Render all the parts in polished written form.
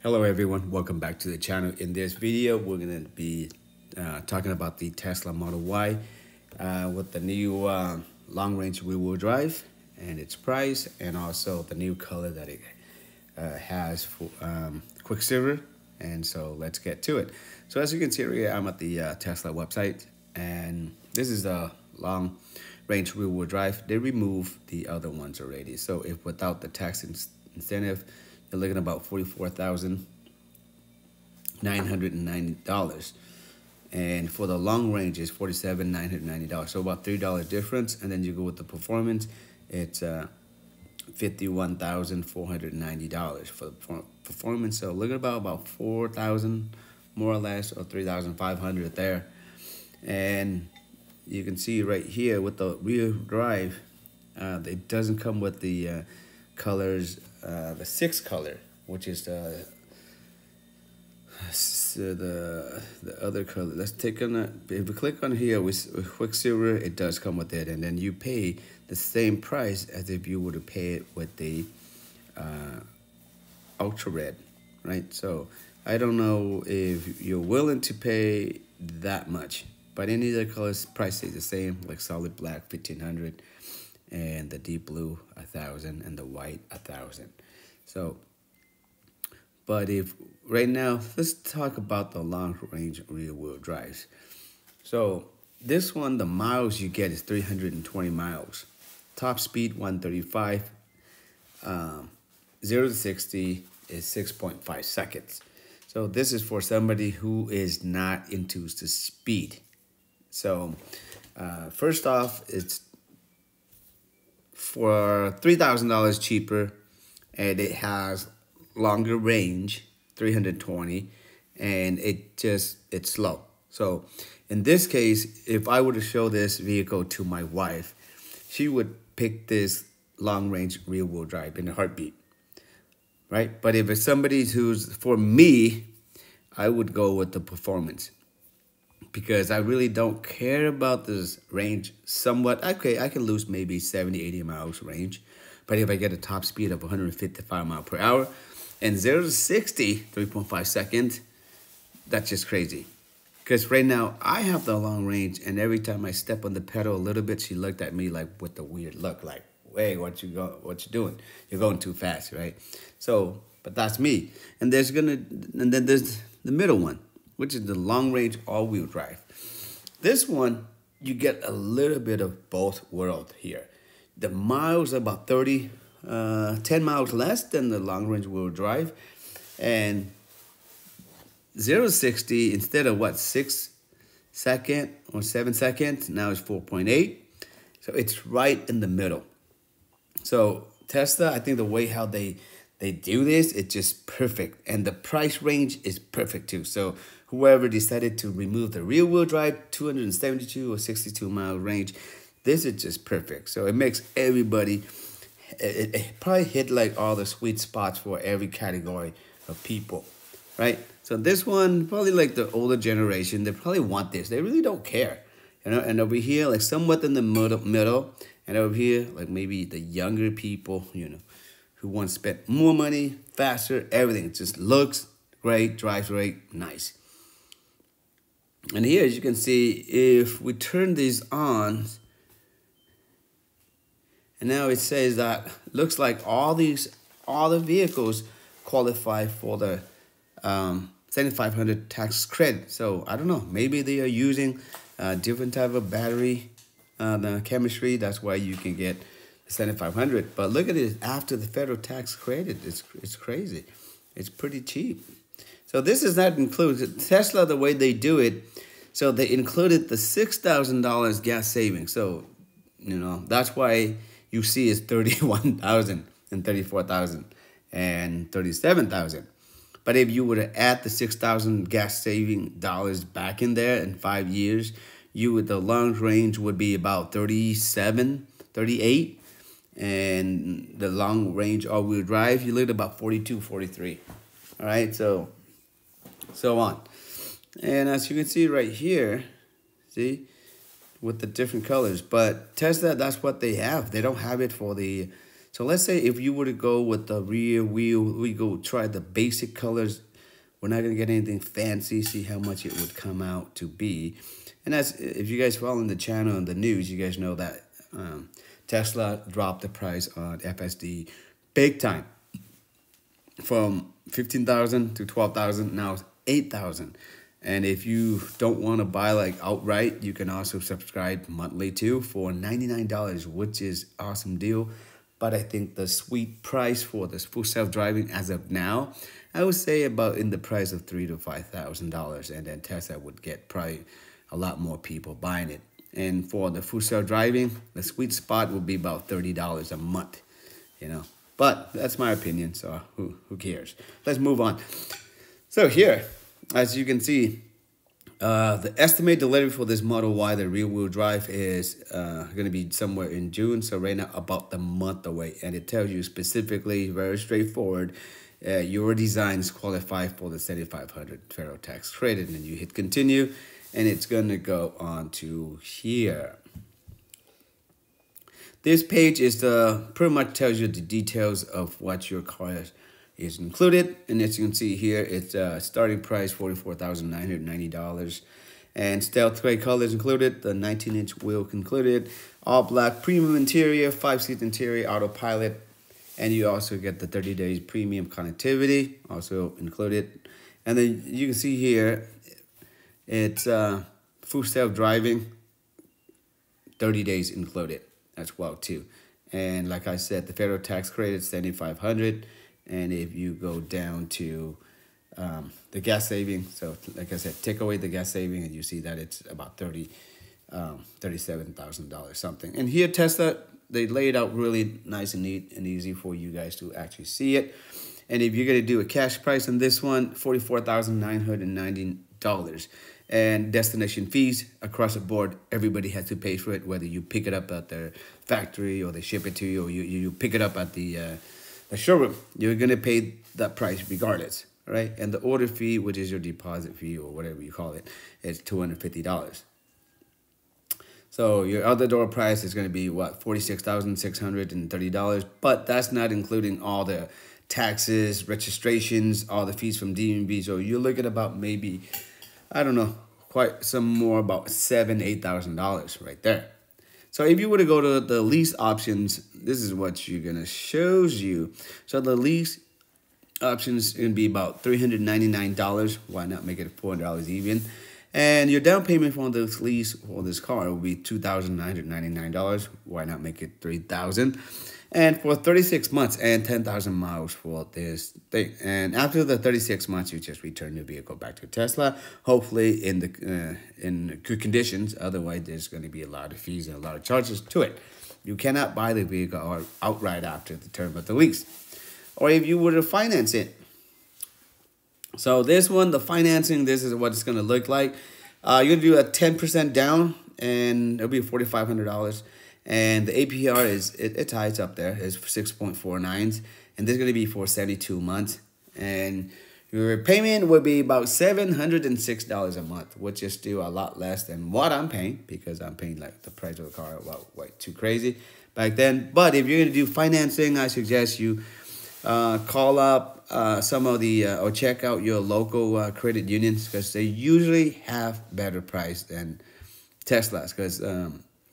Hello everyone, welcome back to the channel. In this video, we're going to be talking about the Tesla Model Y with the new long-range rear-wheel drive and its price, and also the new color that it has for Quicksilver. And so let's get to it. So as you can see here, I'm at the Tesla website, and this is the long-range rear-wheel drive. They removed the other ones already. So if without the tax incentive, you're looking at about $44,990, and for the long range is $47,990. So about $3 difference, and then you go with the performance, it's $51,490 for the performance. So look at about 4,000 more or less, or 3,500 there. And you can see right here with the rear drive, it doesn't come with the colors, the 6 color, which is the other color. Let's take on if we click on here with Quicksilver, it does come with it, and then you pay the same price as if you were to pay it with the Ultra Red, right? So I don't know if you're willing to pay that much, but any of the colors price is the same, like solid black 1,500, and the deep blue 1,000, and the white 1,000. So, but if right now, let's talk about the long range rear wheel drives. So this one, the miles you get is 320 miles, top speed 135, 0 to 60 is 6.5 seconds. So this is for somebody who is not into the speed. So first off, it's for $3,000 cheaper, and it has longer range, 320, and it's slow. So in this case, if I were to show this vehicle to my wife, she would pick this long range rear wheel drive in a heartbeat, right? But if it's somebody who's, for me, I would go with the performance, because I really don't care about this range somewhat. Okay, I can lose maybe 70, 80 miles range, but if I get a top speed of 155 miles per hour and 0 to 60, 3.5 seconds, that's just crazy. Because right now, I have the long range, and every time I step on the pedal a little bit, she looked at me like with a weird look, like, hey, what you doing? You're going too fast, right? So, but that's me. And then there's the middle one, which is the long range all-wheel drive. This one, you get a little bit of both worlds here. The miles are about 10 miles less than the long range wheel drive, and 0 to 60, instead of 6 seconds or 7 seconds, now it's 4.8. So it's right in the middle. So Tesla, I think the way how they do this, it's just perfect. And the price range is perfect too. So whoever decided to remove the rear wheel drive, 272 or 62 mile range, this is just perfect. So it makes everybody, it probably hit like all the sweet spots for every category of people, right? So this one, probably like the older generation, they probably want this. They really don't care, you know? And over here, like somewhat in the middle, and over here, like maybe the younger people, you know, who want to spend more money, faster, everything. It just looks great, drives great, nice. And here, as you can see, if we turn these on, and now it says that looks like all the vehicles qualify for the 7,500 tax credit. So I don't know, maybe they are using a different type of battery, the chemistry. That's why you can get 7,500. But look at it after the federal tax credit. It's crazy. It's pretty cheap. So this is not included. Tesla, the way they do it, so they included the $6,000 gas savings. So, you know, that's why you see it's 31,000 and 34,000 and 37,000. But if you were to add the 6,000 gas saving dollars back in there in 5 years, the long range would be about 37, 38. And the long range all-wheel drive, you look at about 42, 43. All right, so on. And as you can see right here, see, with the different colors. But Tesla, that's what they have. They don't have it for the So let's say if you were to go with the rear wheel, we go try the basic colors. We're not gonna get anything fancy. See how much it would come out to be. And that's, if you guys following the channel and the news, you guys know that Tesla dropped the price on FSD big time, from 15,000 to 12,000. Now it's 8,000. And if you don't want to buy like outright, you can also subscribe monthly too for $99, which is awesome deal. But I think the sweet price for this full self-driving as of now, I would say about in the price of $3,000 to $5,000, and then Tesla would get probably a lot more people buying it. And for the full self-driving, the sweet spot would be about $30 a month, you know. But that's my opinion, so who cares? Let's move on. So here, as you can see, the estimated delivery for this Model Y, the rear-wheel drive, is going to be somewhere in June. So right now, about the month away. And it tells you specifically, very straightforward, your designs qualify for the 7,500 federal tax credit. And then you hit continue, and it's going to go on to here. This page is pretty much tells you the details of what your car is included. And as you can see here, it's starting price $44,990. And stealth gray colors included, the 19-inch wheel included, all black premium interior, 5-seat interior, autopilot. And you also get the 30 days premium connectivity also included. And then you can see here, it's full self-driving, 30 days included as well too. And like I said, the federal tax credit is $7,500. And if you go down to the gas saving, so like I said, take away the gas saving, and you see that it's about $37,000 something. And here Tesla, they lay it out really nice and neat and easy for you guys to actually see it. And if you're gonna do a cash price on this one, $44,990. And destination fees across the board, everybody has to pay for it, whether you pick it up at their factory or they ship it to you, or you pick it up at the showroom. You're going to pay that price regardless, right? And the order fee, which is your deposit fee or whatever you call it, is $250. So your out the door price is going to be, what, $46,630. But that's not including all the taxes, registrations, all the fees from DMV. So you're looking about maybe, I don't know, quite some more, about $7,000 to $8,000 right there. So if you were to go to the lease options, this is what you're gonna shows you. So the lease options is gonna be about $399. Why not make it $400 even? And your down payment for this lease for this car will be $2,999. Why not make it $3,000? And for 36 months and 10,000 miles for this thing. And after the 36 months, you just return the vehicle back to Tesla, hopefully in good conditions. Otherwise, there's going to be a lot of fees and a lot of charges to it. You cannot buy the vehicle outright after the term of the lease. Or if you were to finance it. So this one, the financing, this is what it's going to look like. You're going to do a 10% down, and it'll be $4,500. And the APR is, it's high, it's up there, it's 6.49s. And this is going to be for 72 months. And your payment would be about $706 a month, which is still a lot less than what I'm paying, because I'm paying like the price of the car, well, way too crazy back then. But if you're going to do financing, I suggest you call up some of the, or check out your local credit unions, because they usually have better price than Tesla's. Because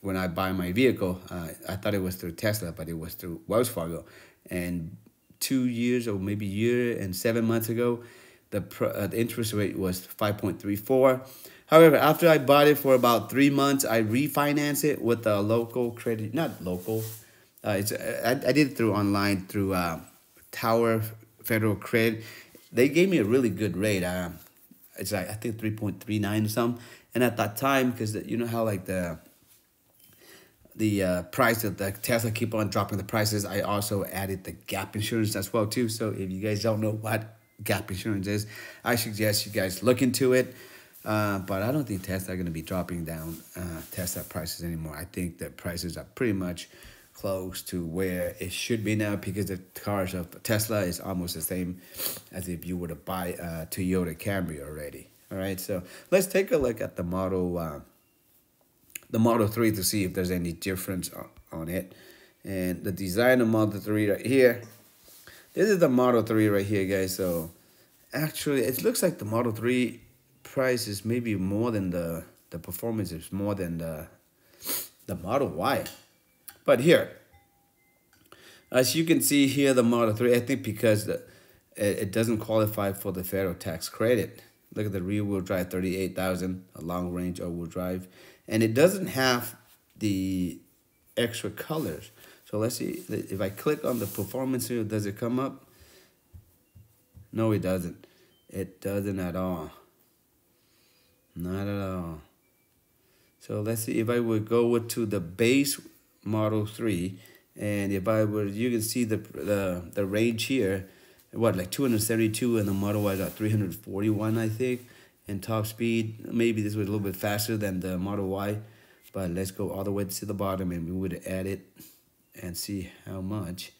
when I buy my vehicle, I thought it was through Tesla, but it was through Wells Fargo. And 2 years or maybe a year and 7 months ago, the interest rate was 5.34. However, after I bought it for about 3 months, I refinanced it with a local credit, not local. I did it through online through Tower Federal Credit. They gave me a really good rate. It's like, I think 3.39 or something. And at that time, because you know how like the price of the Tesla keep on dropping the prices, I also added the gap insurance as well too. So if you guys don't know what gap insurance is, I suggest you guys look into it. But I don't think Tesla are going to be dropping down Tesla prices anymore. I think the prices are pretty much close to where it should be now, because the cars of Tesla is almost the same as if you were to buy a Toyota Camry already. All right, so let's take a look at the Model 3 to see if there's any difference on it. And the design of Model 3 right here. This is the Model 3 right here, guys. So actually, it looks like the Model 3 price is maybe more than the performance is more than the Model Y. But here, as you can see here, the Model 3, I think because it doesn't qualify for the federal tax credit. Look at the rear wheel drive, 38,000, a long range all-wheel drive. And it doesn't have the extra colors. So let's see, if I click on the performance here, does it come up? No, it doesn't. It doesn't at all. Not at all. So let's see if I would go to the base Model 3, and if I would, you can see the range here, what, like 272, and the Model Y got 341, I think, and top speed. Maybe this was a little bit faster than the Model Y, but let's go all the way to the bottom, and we would add it and see how much.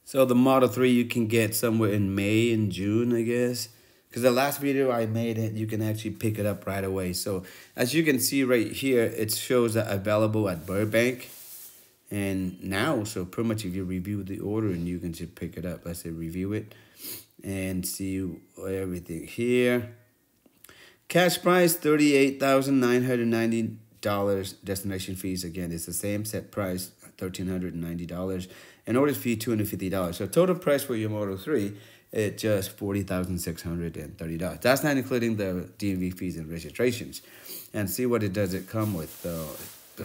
So the Model 3 you can get somewhere in May and June, I guess. Because the last video I made it, you can actually pick it up right away. So as you can see right here, it shows that available at Burbank. And now, so pretty much if you review the order and you can just pick it up. Let's say review it and see everything here. Cash price, $38,990. Destination fees, again, it's the same set price, $1,390. And order fee, $250. So total price for your Model 3, it's just $40,630. That's not including the DMV fees and registrations. And see what it does. It come with the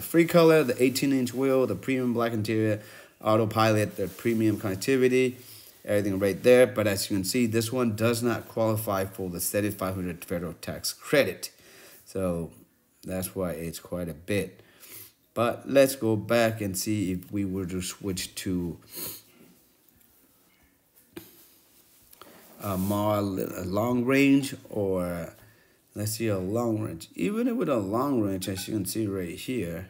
free color, the 18-inch wheel, the premium black interior, autopilot, the premium connectivity, everything right there. But as you can see, this one does not qualify for the $7,500 federal tax credit. So that's why it's quite a bit. But let's go back and see if we were to switch to a more long range, or let's see a long range. Even with a long range, as you can see right here,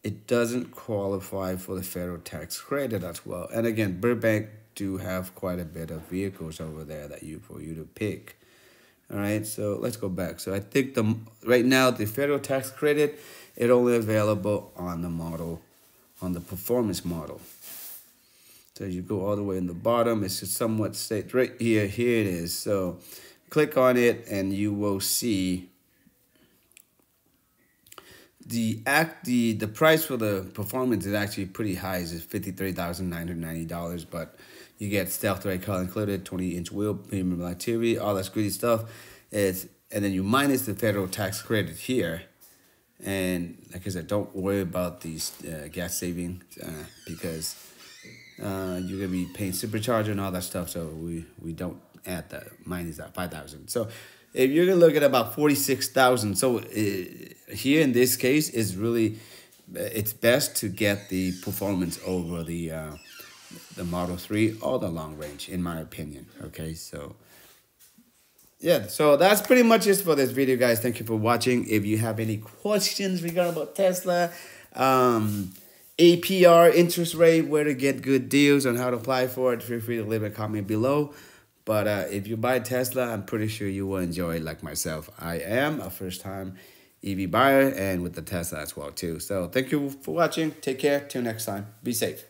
it doesn't qualify for the federal tax credit as well. And again, Burbank do have quite a bit of vehicles over there that for you to pick. All right, so let's go back. So I think right now the federal tax credit, it only available on the performance model. So you go all the way in the bottom. It's just somewhat state right here. Here it is. So click on it and you will see the price for the performance is actually pretty high. It's $53,990, but you get stealth ray color included, 20-inch wheel, premium activity, all that goody stuff. And then you minus the federal tax credit here. And like I said, don't worry about these gas saving because you're gonna be paying supercharger and all that stuff. So we don't add that, minus that 5,000. So if you're gonna look at about 46,000, so here in this case is really, it's best to get the performance over the Model 3 or the long range, in my opinion. Okay, so yeah, so that's pretty much it for this video, guys. Thank you for watching. If you have any questions regarding about Tesla, APR, interest rate, where to get good deals on how to apply for it, feel free to leave a comment below. But if you buy Tesla, I'm pretty sure you will enjoy it like myself. I am a first-time EV buyer and with the Tesla as well too. So thank you for watching. Take care. Till next time. Be safe.